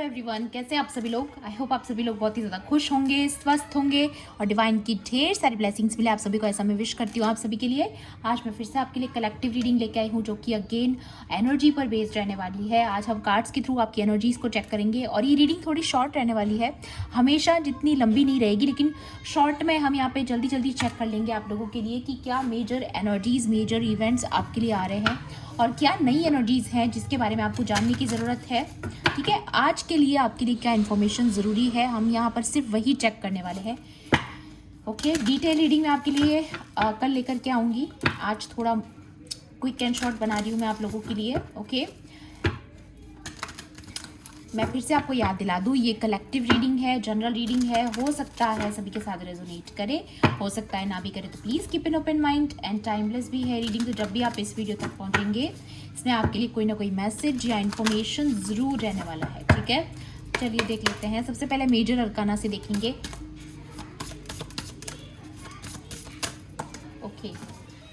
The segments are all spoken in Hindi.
एवरीवन, कैसे आप सभी लोग। आई होप आप सभी लोग बहुत ही ज़्यादा खुश होंगे, स्वस्थ होंगे और डिवाइन की ढेर सारी ब्लेसिंग्स मिले आप सभी को, ऐसा मैं विश करती हूँ आप सभी के लिए। आज मैं फिर से आपके लिए कलेक्टिव रीडिंग लेके आई हूँ जो कि अगेन एनर्जी पर बेस्ड रहने वाली है। आज हम कार्ड्स के थ्रू आपकी एनर्जीज़ को चेक करेंगे और ये रीडिंग थोड़ी शॉर्ट रहने वाली है, हमेशा जितनी लंबी नहीं रहेगी, लेकिन शॉर्ट में हम यहाँ पे जल्दी जल्दी चेक कर लेंगे आप लोगों के लिए कि क्या मेजर एनर्जीज़, मेजर इवेंट्स आपके लिए आ रहे हैं और क्या नई एनर्जीज़ हैं जिसके बारे में आपको जानने की ज़रूरत है। ठीक है, आज के लिए आपके लिए क्या इन्फॉर्मेशन ज़रूरी है, हम यहाँ पर सिर्फ वही चेक करने वाले हैं। ओके, डिटेल रीडिंग मैं आपके लिए कल लेकर के आऊँगी। आज थोड़ा क्विक एंड शॉर्ट बना रही हूँ मैं आप लोगों के लिए। ओके, मैं फिर से आपको याद दिला दूँ, ये कलेक्टिव रीडिंग है, जनरल रीडिंग है। हो सकता है सभी के साथ रेजोनेट करे, हो सकता है ना भी करे, तो please keep an open mind. And timeless भी है रीडिंग, तो जब भी आप इस वीडियो तक पहुँचेंगे इसमें आपके लिए कोई ना कोई मैसेज या इन्फॉर्मेशन ज़रूर रहने वाला है। ठीक है, चलिए देख लेते हैं। सबसे पहले मेजर अरकाना से देखेंगे। ओके,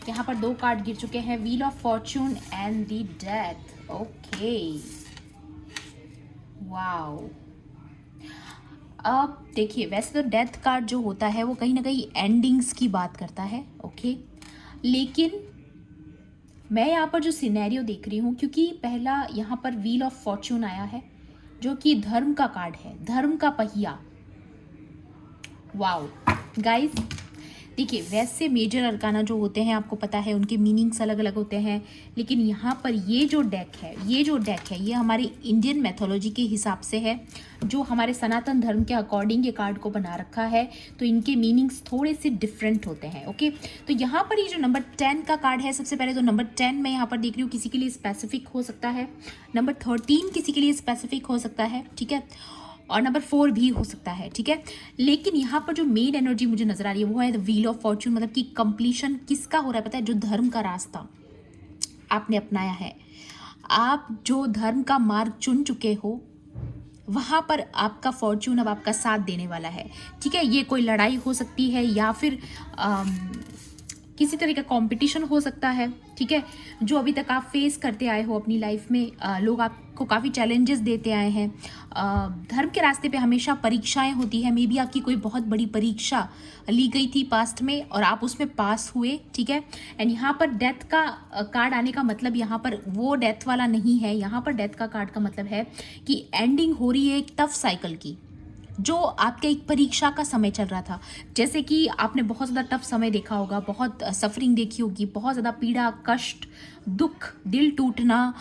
यहाँ पर 2 कार्ड गिर चुके हैं, wheel of Fortune and the death. Okay, wow. अब देखिए, वैसे तो डेथ कार्ड जो होता है वो कहीं ना कहीं एंडिंग्स की बात करता है। ओके, लेकिन मैं यहाँ पर जो सिनेरियो देख रही हूँ, क्योंकि पहला यहाँ पर व्हील ऑफ फॉर्चून आया है जो कि धर्म का कार्ड है, धर्म का पहिया। वाओ गाइस, देखिए वैसे मेजर अरकाना जो होते हैं आपको पता है उनके मीनिंग्स अलग अलग होते हैं, लेकिन यहाँ पर ये जो डेक है, ये हमारे इंडियन मैथोलॉजी के हिसाब से है, जो हमारे सनातन धर्म के अकॉर्डिंग ये कार्ड को बना रखा है, तो इनके मीनिंग्स थोड़े से डिफरेंट होते हैं। ओके, तो यहाँ पर ये जो नंबर 10 का कार्ड है, सबसे पहले तो नंबर 10 मैं यहाँ पर देख रही हूँ, किसी के लिए स्पेसिफिक हो सकता है, नंबर 13 किसी के लिए स्पेसिफिक हो सकता है, ठीक है, और नंबर 4 भी हो सकता है। ठीक है, लेकिन यहाँ पर जो मेन एनर्जी मुझे नजर आ रही है वो है द व्हील ऑफ फॉर्चून, मतलब कि कंप्लीशन किसका हो रहा है पता है, जो धर्म का रास्ता आपने अपनाया है, आप जो धर्म का मार्ग चुन चुके हो, वहाँ पर आपका फॉर्चून अब आपका साथ देने वाला है। ठीक है, ये कोई लड़ाई हो सकती है या फिर किसी तरह का कंपटीशन हो सकता है। ठीक है, जो अभी तक आप फेस करते आए हो अपनी लाइफ में, लोग आपको काफ़ी चैलेंजेस देते आए हैं। धर्म के रास्ते पे हमेशा परीक्षाएं होती है, मे बी आपकी कोई बहुत बड़ी परीक्षा ली गई थी पास्ट में और आप उसमें पास हुए। ठीक है, एंड यहाँ पर डेथ का कार्ड आने का मतलब यहाँ पर वो डेथ वाला नहीं है, यहाँ पर डेथ का कार्ड का मतलब है कि एंडिंग हो रही है एक टफ साइकिल की, जो आपके एक परीक्षा का समय चल रहा था। जैसे कि आपने बहुत ज़्यादा टफ समय देखा होगा, बहुत सफरिंग देखी होगी, बहुत ज़्यादा पीड़ा, कष्ट, दुख, दिल टूटना,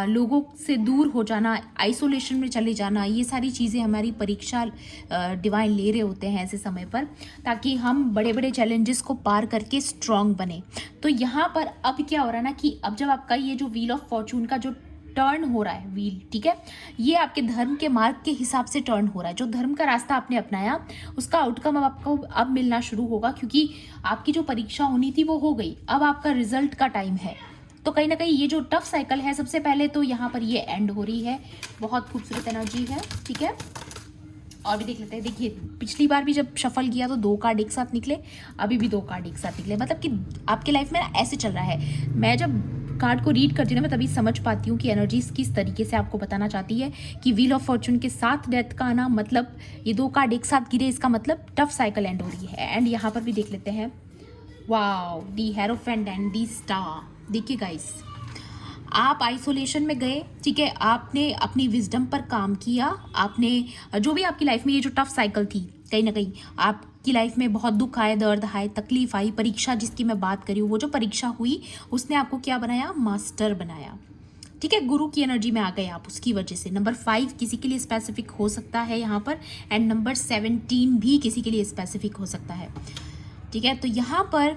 लोगों से दूर हो जाना, आइसोलेशन में चले जाना, ये सारी चीज़ें हमारी परीक्षा डिवाइन ले रहे होते हैं ऐसे समय पर, ताकि हम बड़े बड़े चैलेंजेस को पार करके स्ट्रांग बने। तो यहाँ पर अब क्या हो रहा है ना कि अब जब आपका ये जो व्हील ऑफ फॉर्चून का जो टर्न हो रहा है व्हील, ठीक है, ये आपके धर्म के मार्ग के हिसाब से टर्न हो रहा है। जो धर्म का रास्ता आपने अपनाया उसका आउटकम अब आपको अब मिलना शुरू होगा, क्योंकि आपकी जो परीक्षा होनी थी वो हो गई, अब आपका रिजल्ट का टाइम है। तो कहीं ना कहीं ये जो टफ साइकिल है, सबसे पहले तो यहाँ पर ये एंड हो रही है। बहुत खूबसूरत एनर्जी है। ठीक है, और भी देख लेते हैं। देखिए, पिछली बार भी जब शफल किया तो 2 कार्ड एक साथ निकले, अभी भी 2 कार्ड एक साथ निकले, मतलब कि आपके लाइफ में ऐसे चल रहा है। मैं जब कार्ड को रीड करती हूँ ना, मैं तभी समझ पाती हूँ कि एनर्जीज किस तरीके से आपको बताना चाहती है कि व्हील ऑफ फॉर्चून के साथ डेथ का आना, मतलब ये 2 कार्ड एक साथ गिरे, इसका मतलब टफ साइकिल एंड हो रही है। एंड यहाँ पर भी देख लेते हैं, wow, the hierophant and the star. देखिए गाइस, आप आइसोलेशन में गए, ठीक है, आपने अपनी विजडम पर काम किया, आपने जो भी आपकी लाइफ में ये जो टफ साइकिल थी, कहीं ना कहीं आपकी लाइफ में बहुत दुख आए, दर्द आए, तकलीफ आई, परीक्षा जिसकी मैं बात करी हूँ, वो जो परीक्षा हुई उसने आपको क्या बनाया, मास्टर बनाया। ठीक है, गुरु की एनर्जी में आ गए आप उसकी वजह से। नंबर 5 किसी के लिए स्पेसिफिक हो सकता है यहाँ पर, एंड नंबर 17 भी किसी के लिए स्पेसिफिक हो सकता है। ठीक है, तो यहाँ पर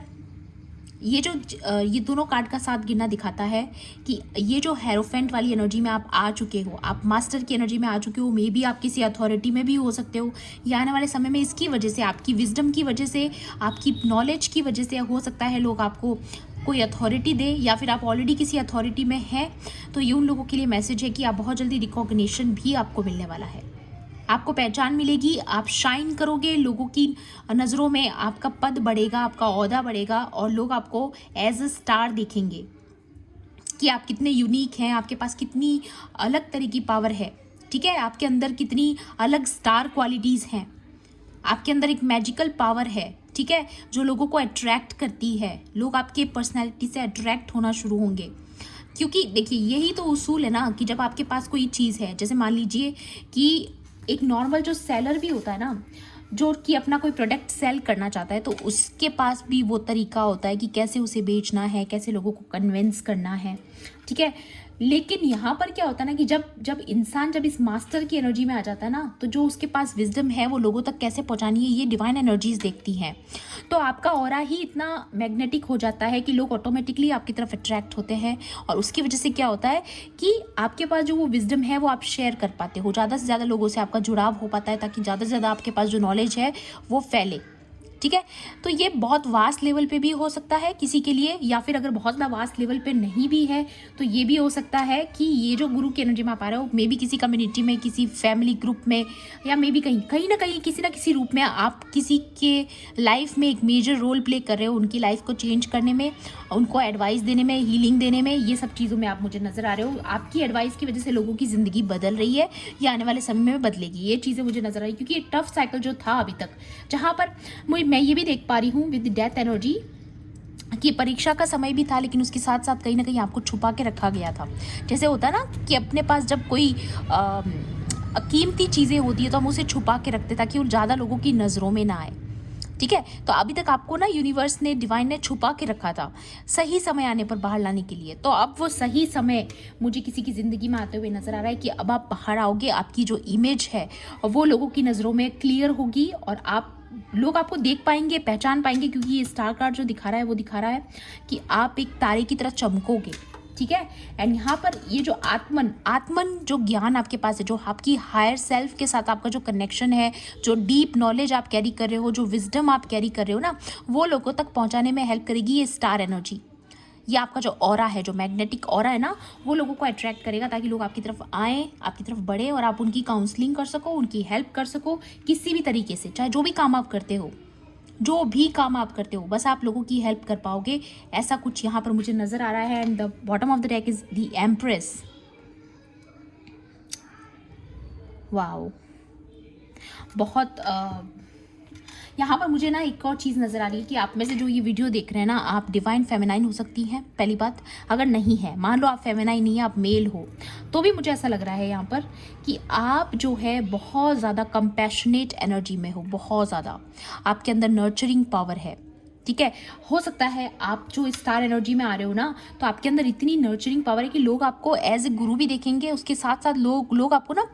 ये दोनों कार्ड का साथ गिरना दिखाता है कि ये जो हेरोफेंट वाली एनर्जी में आप आ चुके हो, आप मास्टर की एनर्जी में आ चुके हो, मे बी आप किसी अथॉरिटी में भी हो सकते हो, या आने वाले समय में इसकी वजह से, आपकी विजडम की वजह से, आपकी नॉलेज की वजह से हो सकता है लोग आपको कोई अथॉरिटी दे, या फिर आप ऑलरेडी किसी अथॉरिटी में हैं, तो ये उन लोगों के लिए मैसेज है कि आप बहुत जल्दी रिकॉग्निशन भी आपको मिलने वाला है, आपको पहचान मिलेगी, आप शाइन करोगे, लोगों की नज़रों में आपका पद बढ़ेगा, आपका ओहदा बढ़ेगा और लोग आपको एज अ स्टार देखेंगे कि आप कितने यूनिक हैं, आपके पास कितनी अलग तरह की पावर है। ठीक है, आपके अंदर कितनी अलग स्टार क्वालिटीज़ हैं, आपके अंदर एक मैजिकल पावर है, ठीक है, जो लोगों को अट्रैक्ट करती है। लोग आपके पर्सनैलिटी से अट्रैक्ट होना शुरू होंगे, क्योंकि देखिए यही तो उसूल है ना कि जब आपके पास कोई चीज़ है, जैसे मान लीजिए कि एक नॉर्मल जो सेलर भी होता है ना, जो कि अपना कोई प्रोडक्ट सेल करना चाहता है, तो उसके पास भी वो तरीका होता है कि कैसे उसे बेचना है, कैसे लोगों को कन्विंस करना है, ठीक है। लेकिन यहाँ पर क्या होता है ना कि जब जब इंसान जब इस मास्टर की एनर्जी में आ जाता है ना, तो जो उसके पास विजडम है वो लोगों तक कैसे पहुँचानी है, ये डिवाइन एनर्जीज देखती हैं। तो आपका ऑरा ही इतना मैग्नेटिक हो जाता है कि लोग ऑटोमेटिकली आपकी तरफ अट्रैक्ट होते हैं, और उसकी वजह से क्या होता है कि आपके पास जो वो विजडम है वो आप शेयर कर पाते हो, ज़्यादा से ज़्यादा लोगों से आपका जुड़ाव हो पाता है, ताकि ज़्यादा से ज़्यादा आपके पास जो नॉलेज है वो फैले, ठीक है। तो ये बहुत वास्ट लेवल पे भी हो सकता है किसी के लिए, या फिर अगर बहुत ज़्यादा वास्ट लेवल पे नहीं भी है तो ये भी हो सकता है कि ये जो गुरु की एनर्जी में आप आ रहे हो, मे बी किसी कम्युनिटी में, किसी फैमिली ग्रुप में, या मे बी कहीं ना कहीं किसी ना किसी रूप में आप किसी के लाइफ में एक मेजर रोल प्ले कर रहे हो, उनकी लाइफ को चेंज करने में, उनको एडवाइस देने में, हीलिंग देने में, ये सब चीज़ों में आप मुझे नज़र आ रहे हो। आपकी एडवाइस की वजह से लोगों की ज़िंदगी बदल रही है, या आने वाले समय में बदलेगी, ये चीज़ें मुझे नज़र आ रही, क्योंकि ये टफ साइकिल जो था अभी तक, जहाँ पर मैं ये भी देख पा रही हूँ विद डेथ एनर्जी कि परीक्षा का समय भी था, लेकिन उसके साथ साथ कहीं ना कहीं आपको छुपा के रखा गया था। जैसे होता है ना कि अपने पास जब कोई कीमती चीज़ें होती है तो हम उसे छुपा के रखते ताकि वो ज़्यादा लोगों की नज़रों में ना आए, ठीक है। तो अभी तक आपको ना यूनिवर्स ने, डिवाइन ने छुपा के रखा था सही समय आने पर बाहर लाने के लिए। तो अब वो सही समय मुझे किसी की ज़िंदगी में आते हुए नज़र आ रहा है कि अब आप बाहर आओगे, आपकी जो इमेज है वो लोगों की नज़रों में क्लियर होगी, और लोग आपको देख पाएंगे, पहचान पाएंगे, क्योंकि ये स्टार कार्ड जो दिखा रहा है वो दिखा रहा है कि आप एक तारे की तरह चमकोगे, ठीक है। एंड यहाँ पर ये जो आत्मन जो ज्ञान आपके पास है, जो आपकी हायर सेल्फ के साथ आपका जो कनेक्शन है, जो डीप नॉलेज आप कैरी कर रहे हो, जो विजडम आप कैरी कर रहे हो ना, वो लोगों तक पहुँचाने में हेल्प करेगी ये स्टार एनर्जी। ये आपका जो ऑरा है, जो मैग्नेटिक ऑरा है ना, वो लोगों को अट्रैक्ट करेगा, ताकि लोग आपकी तरफ आएँ, आपकी तरफ बढ़े, और आप उनकी काउंसलिंग कर सको, उनकी हेल्प कर सको किसी भी तरीके से, चाहे जो भी काम आप करते हो, जो भी काम आप करते हो, बस आप लोगों की हेल्प कर पाओगे, ऐसा कुछ यहाँ पर मुझे नज़र आ रहा है। And the bottom of the deck is the empress. Wow, बहुत यहाँ पर मुझे ना एक और चीज़ नज़र आ रही है कि आप में से जो ये वीडियो देख रहे हैं ना, आप डिवाइन फेमिनाइन हो सकती हैं, पहली बात। अगर नहीं है, मान लो आप फेमिनाइन नहीं है, आप मेल हो, तो भी मुझे ऐसा लग रहा है यहाँ पर कि आप जो है बहुत ज़्यादा कंपैशनेट एनर्जी में हो, बहुत ज़्यादा आपके अंदर नर्चरिंग पावर है, ठीक है। हो सकता है आप जो स्टार एनर्जी में आ रहे हो ना, तो आपके अंदर इतनी नर्चरिंग पावर है कि लोग आपको एज ए गुरु भी देखेंगे, उसके साथ साथ लोग आपको ना,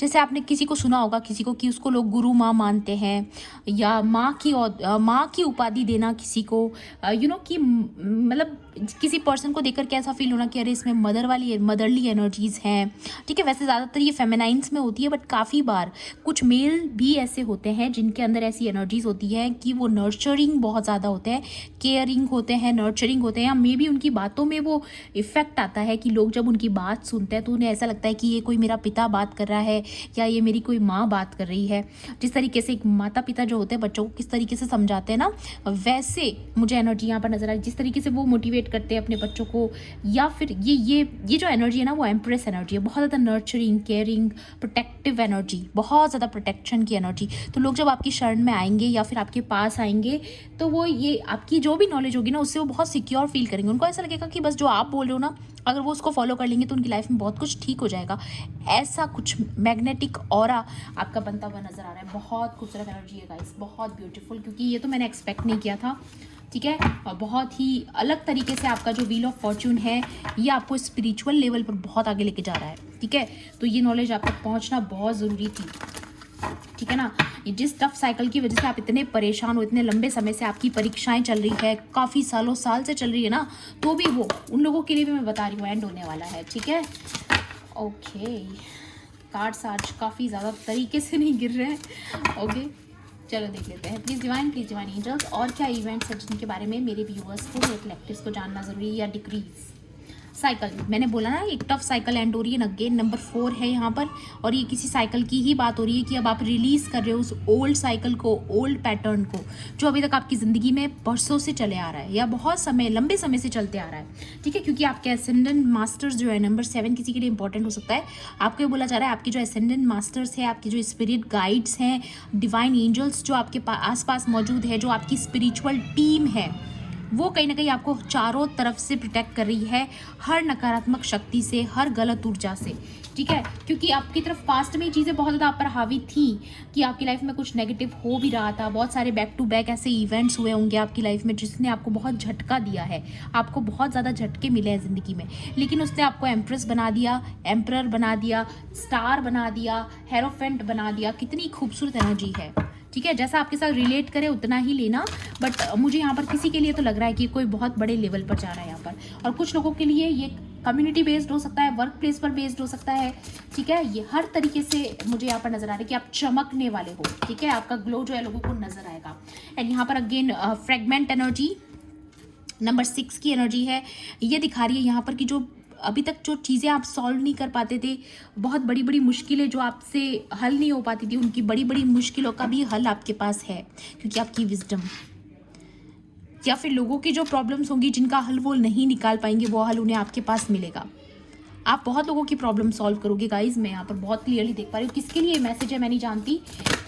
जैसे आपने किसी को सुना होगा, किसी को कि उसको लोग गुरु माँ मानते हैं, या माँ की उपाधि देना किसी को, कि मतलब किसी पर्सन को देखकर कैसा फील होना कि अरे इसमें मदरली एनर्जीज हैं, ठीक है। वैसे ज़्यादातर ये फेमिनाइन्स में होती है, बट काफ़ी बार कुछ मेल भी ऐसे होते हैं जिनके अंदर ऐसी एनर्जीज होती है कि वो नर्चरिंग बहुत ज़्यादा होते हैं, केयरिंग होते हैं, नर्चरिंग होते हैं, या मे बी उनकी बातों में वो इफ़ेक्ट आता है कि लोग जब उनकी बात सुनते हैं तो उन्हें ऐसा लगता है कि ये कोई मेरा पिता बात कर रहा है, या ये मेरी कोई माँ बात कर रही है। जिस तरीके से एक माता पिता जो होते हैं बच्चों को किस तरीके से समझाते हैं ना, वैसे मुझे एनर्जी यहाँ पर नजर आ रही है। जिस तरीके से वो मोटिवेट करते हैं अपने बच्चों को, या फिर ये जो एनर्जी है ना, वो एम्प्रेस एनर्जी है, बहुत ज़्यादा नर्चरिंग, केयरिंग, प्रोटेक्टिव एनर्जी, बहुत ज़्यादा प्रोटेक्शन की एनर्जी। तो लोग जब आपकी शरण में आएंगे या फिर आपके पास आएंगे, तो वो ये आपकी जो भी नॉलेज होगी ना, उससे वो बहुत सिक्योर फील करेंगे। उनको ऐसा लगेगा कि बस जो आप बोल रहे हो ना, अगर वो उसको फॉलो कर लेंगे तो उनकी लाइफ में बहुत कुछ ठीक हो जाएगा। ऐसा कुछ मैग्नेटिक ऑरा आपका बनता हुआ नजर आ रहा है। बहुत खूबसूरत एनर्जी है गाइस, बहुत ब्यूटीफुल, क्योंकि ये तो मैंने एक्सपेक्ट नहीं किया था, ठीक है। और बहुत ही अलग तरीके से आपका जो व्हील ऑफ फॉर्च्यून है, ये आपको स्पिरिचुअल लेवल पर बहुत आगे लेके जा रहा है, ठीक है। तो ये नॉलेज आप तक पहुंचना बहुत ज़रूरी थी, ठीक है ना। जिस टफ साइकिल की वजह से आप इतने परेशान हो, इतने लंबे समय से आपकी परीक्षाएं चल रही है, काफ़ी साल से चल रही है ना, तो भी वो उन लोगों के लिए भी मैं बता रही हूँ एंड होने वाला है, ठीक है। ओके, कार्ड्स आज काफ़ी ज़्यादा तरीके से नहीं गिर रहे हैं। ओके, चलो देख लेते हैं। प्लीज़ डिवाइन एंजल्स, और क्या इवेंट्स हैं जिनके बारे में मेरे व्यूअर्स को, मेरे कलेक्टिव्स को जानना ज़रूरी है, या डिक्रीज साइकिल, मैंने बोला ना एक टफ साइकिल एंड हो रही है अगेन, नंबर 4 है यहाँ पर। और ये किसी साइकिल की ही बात हो रही है कि अब आप रिलीज़ कर रहे हो उस ओल्ड साइकिल को, ओल्ड पैटर्न को, जो अभी तक आपकी ज़िंदगी में बरसों से चले आ रहा है या बहुत समय, लंबे समय से चलते आ रहा है, ठीक है। क्योंकि आपके एसेंडेंट मास्टर्स जो है, नंबर 7 किसी के लिए इंपॉर्टेंट हो सकता है। आपको ये बोला जा रहा है आपके जो एसेंडेंट मास्टर्स है, आपके जो स्पिरिट गाइड्स हैं, डिवाइन एंजल्स जो आपके आसपास मौजूद है, जो आपकी स्पिरिचुअल टीम है, वो कहीं ना कहीं आपको चारों तरफ से प्रोटेक्ट कर रही है, हर नकारात्मक शक्ति से, हर गलत ऊर्जा से, ठीक है। क्योंकि आपकी तरफ पास्ट में ये चीज़ें बहुत ज़्यादा आप पर हावी थी कि आपकी लाइफ में कुछ नेगेटिव हो भी रहा था, बहुत सारे बैक टू बैक ऐसे इवेंट्स हुए होंगे आपकी लाइफ में जिसने आपको बहुत झटका दिया है, आपको बहुत ज़्यादा झटके मिले हैं ज़िंदगी में, लेकिन उसने आपको एम्प्रेस बना दिया, एम्परर बना दिया, स्टार बना दिया, हेरोफेंट बना दिया। कितनी खूबसूरत एनर्जी है, ठीक है। जैसा आपके साथ रिलेट करे उतना ही लेना, बट मुझे यहाँ पर किसी के लिए तो लग रहा है कि कोई बहुत बड़े लेवल पर जा रहा है यहाँ पर, और कुछ लोगों के लिए ये कम्युनिटी बेस्ड हो सकता है, वर्क प्लेस पर बेस्ड हो सकता है, ठीक है। ये हर तरीके से मुझे यहाँ पर नजर आ रहा है कि आप चमकने वाले हो, ठीक है। आपका ग्लो जो है लोगों को नजर आएगा। एंड यहाँ पर अगेन फ्रेगमेंट एनर्जी, नंबर 6 की एनर्जी है। ये दिखा रही है यहाँ पर कि जो अभी तक जो चीज़ें आप सॉल्व नहीं कर पाते थे, बहुत बड़ी बड़ी मुश्किलें जो आपसे हल नहीं हो पाती थी, उनकी बड़ी बड़ी मुश्किलों का भी हल आपके पास है, क्योंकि आपकी विजडम, या फिर लोगों की जो प्रॉब्लम्स होंगी जिनका हल वो नहीं निकाल पाएंगे, वो हल उन्हें आपके पास मिलेगा। आप बहुत लोगों की प्रॉब्लम सॉल्व करोगे गाइज, मैं यहाँ पर बहुत क्लियरली देख पा रही हूँ। किसके लिए मैसेज है मैं नहीं जानती,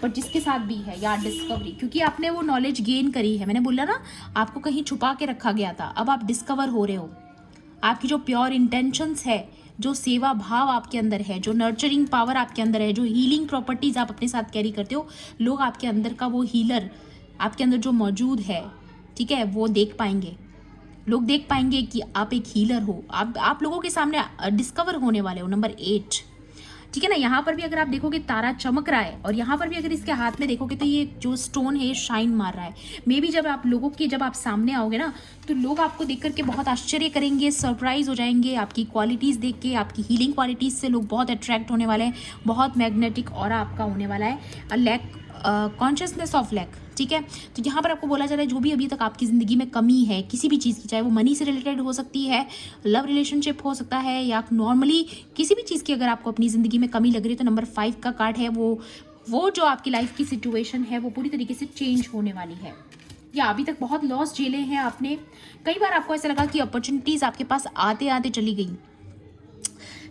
बट जिसके साथ भी है यार डिस्कवरी, क्योंकि आपने वो नॉलेज गेन करी है। मैंने बोला ना आपको कहीं छुपा के रखा गया था, अब आप डिस्कवर हो रहे हो। आपकी जो प्योर इंटेंशंस है, जो सेवा भाव आपके अंदर है, जो नर्चरिंग पावर आपके अंदर है, जो हीलिंग प्रॉपर्टीज आप अपने साथ कैरी करते हो, लोग आपके अंदर का वो हीलर आपके अंदर जो मौजूद है, ठीक है, वो देख पाएंगे। लोग देख पाएंगे कि आप एक हीलर हो, आप लोगों के सामने डिस्कवर होने वाले हो। नंबर 8, ठीक है ना। यहाँ पर भी अगर आप देखोगे तारा चमक रहा है, और यहाँ पर भी अगर इसके हाथ में देखोगे तो ये जो स्टोन है ये शाइन मार रहा है। मे बी जब आप लोगों की, जब आप सामने आओगे ना, तो लोग आपको देख करके बहुत आश्चर्य करेंगे, सरप्राइज हो जाएंगे। आपकी क्वालिटीज़ देख के, आपकी हीलिंग क्वालिटीज़ से लोग बहुत अट्रैक्ट होने वाले हैं, बहुत मैग्नेटिक ऑरा आपका होने वाला है। लैक कॉन्शियसनेस ऑफ लैक, ठीक है। तो यहाँ पर आपको बोला जा रहा है जो भी अभी तक आपकी ज़िंदगी में कमी है किसी भी चीज़ की, चाहे वो मनी से रिलेटेड हो सकती है, लव रिलेशनशिप हो सकता है, या नॉर्मली किसी भी चीज़ की अगर आपको अपनी ज़िंदगी में कमी लग रही है, तो नंबर 5 का कार्ड है, वो जो आपकी लाइफ की सिचुएशन है वो पूरी तरीके से चेंज होने वाली है। या अभी तक बहुत लॉस झेले हैं आपने, कई बार आपको ऐसा लगा कि अपॉर्चुनिटीज़ आपके पास आते आते चली गई,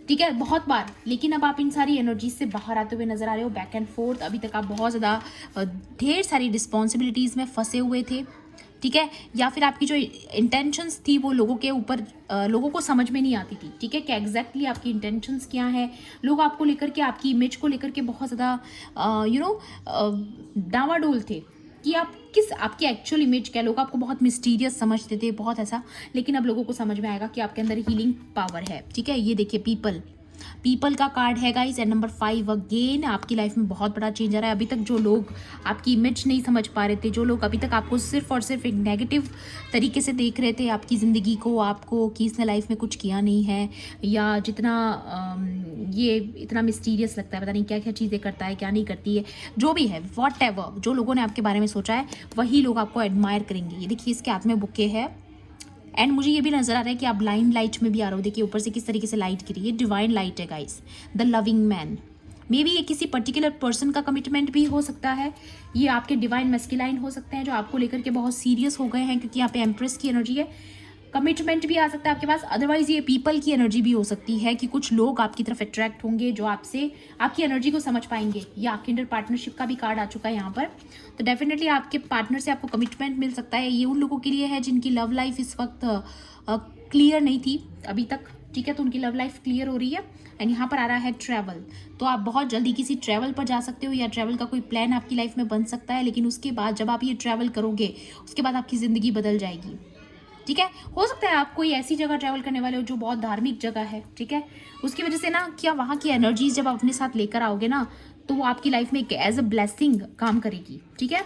ठीक है, बहुत बार, लेकिन अब आप इन सारी एनर्जीज से बाहर आते हुए नजर आ रहे हो। बैक एंड फोर्थ, अभी तक आप बहुत ज़्यादा ढेर सारी रिस्पॉन्सिबिलिटीज़ में फंसे हुए थे, ठीक है, या फिर आपकी जो इंटेंशंस थी वो लोगों के ऊपर, लोगों को समझ में नहीं आती थी, ठीक है, कि एग्जैक्टली आपकी इंटेंशंस क्या है। लोग आपको लेकर के, आपकी इमेज को लेकर के बहुत ज़्यादा डावाडोल थे कि आप आपकी एक्चुअल इमेज क्या। लोग आपको बहुत मिस्टीरियस समझते थे, बहुत ऐसा, लेकिन अब लोगों को समझ में आएगा कि आपके अंदर हीलिंग पावर है, ठीक है। ये देखिए पीपल का कार्ड है गाइस, एंड नंबर 5 अगेन आपकी लाइफ में बहुत बड़ा चेंज आ रहा है। अभी तक जो लोग आपकी इमेज नहीं समझ पा रहे थे, जो लोग अभी तक आपको सिर्फ और सिर्फ एक नेगेटिव तरीके से देख रहे थे आपकी ज़िंदगी को, आपको कि इसने लाइफ में कुछ किया नहीं है, या जितना ये इतना मिस्टीरियस लगता है, पता नहीं क्या क्या चीज़ें करता है, क्या नहीं करती है, जो भी है, व्हाटएवर जो लोगों ने आपके बारे में सोचा है वही लोग आपको एडमायर करेंगे। ये देखिए इसके हाथ में बुके है, एंड मुझे ये भी नजर आ रहा है कि आप ब्लाइंड लाइट में भी आ रहे हो। देखिए ऊपर से किस तरीके से लाइट गिरी है, डिवाइन लाइट है guys, the loving man. May be ये किसी पर्टिकुलर पर्सन का कमिटमेंट भी हो सकता है, ये आपके डिवाइन मैस्कुलाइन हो सकते हैं जो आपको लेकर के बहुत सीरियस हो गए हैं, क्योंकि यहाँ पे एम्प्रेस की एनर्जी है। कमिटमेंट भी आ सकता है आपके पास, अदरवाइज ये पीपल की एनर्जी भी हो सकती है कि कुछ लोग आपकी तरफ अट्रैक्ट होंगे जो आपसे आपकी एनर्जी को समझ पाएंगे। या किंडर पार्टनरशिप का भी कार्ड आ चुका है यहाँ पर, तो डेफिनेटली आपके पार्टनर से आपको कमिटमेंट मिल सकता है। ये उन लोगों के लिए है जिनकी लव लाइफ इस वक्त क्लियर नहीं थी अभी तक, ठीक है, तो उनकी लव लाइफ क्लियर हो रही है। एंड यहाँ पर आ रहा है ट्रैवल, तो आप बहुत जल्दी किसी ट्रैवल पर जा सकते हो, या ट्रैवल का कोई प्लान आपकी लाइफ में बन सकता है, लेकिन उसके बाद जब आप ये ट्रैवल करोगे उसके बाद आपकी ज़िंदगी बदल जाएगी, ठीक है। हो सकता है आप कोई ऐसी जगह ट्रैवल करने वाले हो जो बहुत धार्मिक जगह है, ठीक है, उसकी वजह से ना क्या वहाँ की एनर्जीज जब आप अपने साथ लेकर आओगे ना, तो वो आपकी लाइफ में एक एज अ ब्लेसिंग काम करेगी, ठीक है।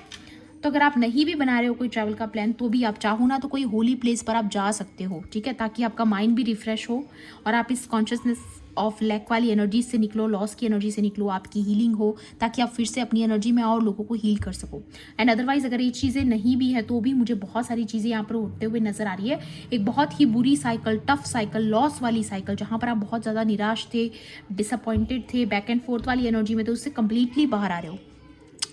तो अगर आप नहीं भी बना रहे हो कोई ट्रैवल का प्लान, तो भी आप चाहो ना तो कोई होली प्लेस पर आप जा सकते हो, ठीक है, ताकि आपका माइंड भी रिफ्रेश हो और आप इस कॉन्शियसनेस ऑफ लैक वाली एनर्जी से निकलो, लॉस की एनर्जी से निकलो, आपकी हीलिंग हो, ताकि आप फिर से अपनी एनर्जी में आओ और लोगों को हील कर सको। एंड अदरवाइज अगर ये चीज़ें नहीं भी है तो भी मुझे बहुत सारी चीज़ें यहाँ पर उठते हुए नजर आ रही है। एक बहुत ही बुरी साइकिल, टफ साइकिल, लॉस वाली साइकिल, जहाँ पर आप बहुत ज़्यादा निराश थे, डिसअपॉइंटेड थे, बैक एंड फोर्थ वाली एनर्जी में, तो उससे कंप्लीटली बाहर आ रहे हो।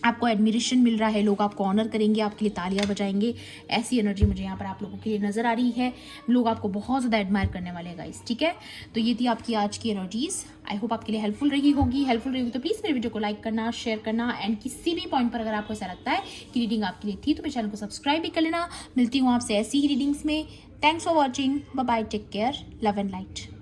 आपको एडमिरेशन मिल रहा है, लोग आपको ऑनर करेंगे, आपके लिए तालियां बजाएंगे, ऐसी एनर्जी मुझे यहाँ पर आप लोगों के लिए नज़र आ रही है। लोग आपको बहुत ज़्यादा एडमायर करने वाले हैं गाइस, ठीक है। तो ये थी आपकी आज की एनर्जीज़। आई होप आपके लिए हेल्पफुल रही होगी। हेल्पफुल रही तो प्लीज़ मेरे वीडियो को लाइक करना, शेयर करना, एंड किसी भी पॉइंट पर अगर आपको ऐसा लगता है कि रीडिंग आपके लिए थी तो मेरे चैनल को सब्सक्राइब भी कर लेना। मिलती हूँ आपसे ऐसी ही रीडिंग्स में। Thanks for watching, bye bye, take care, love and light.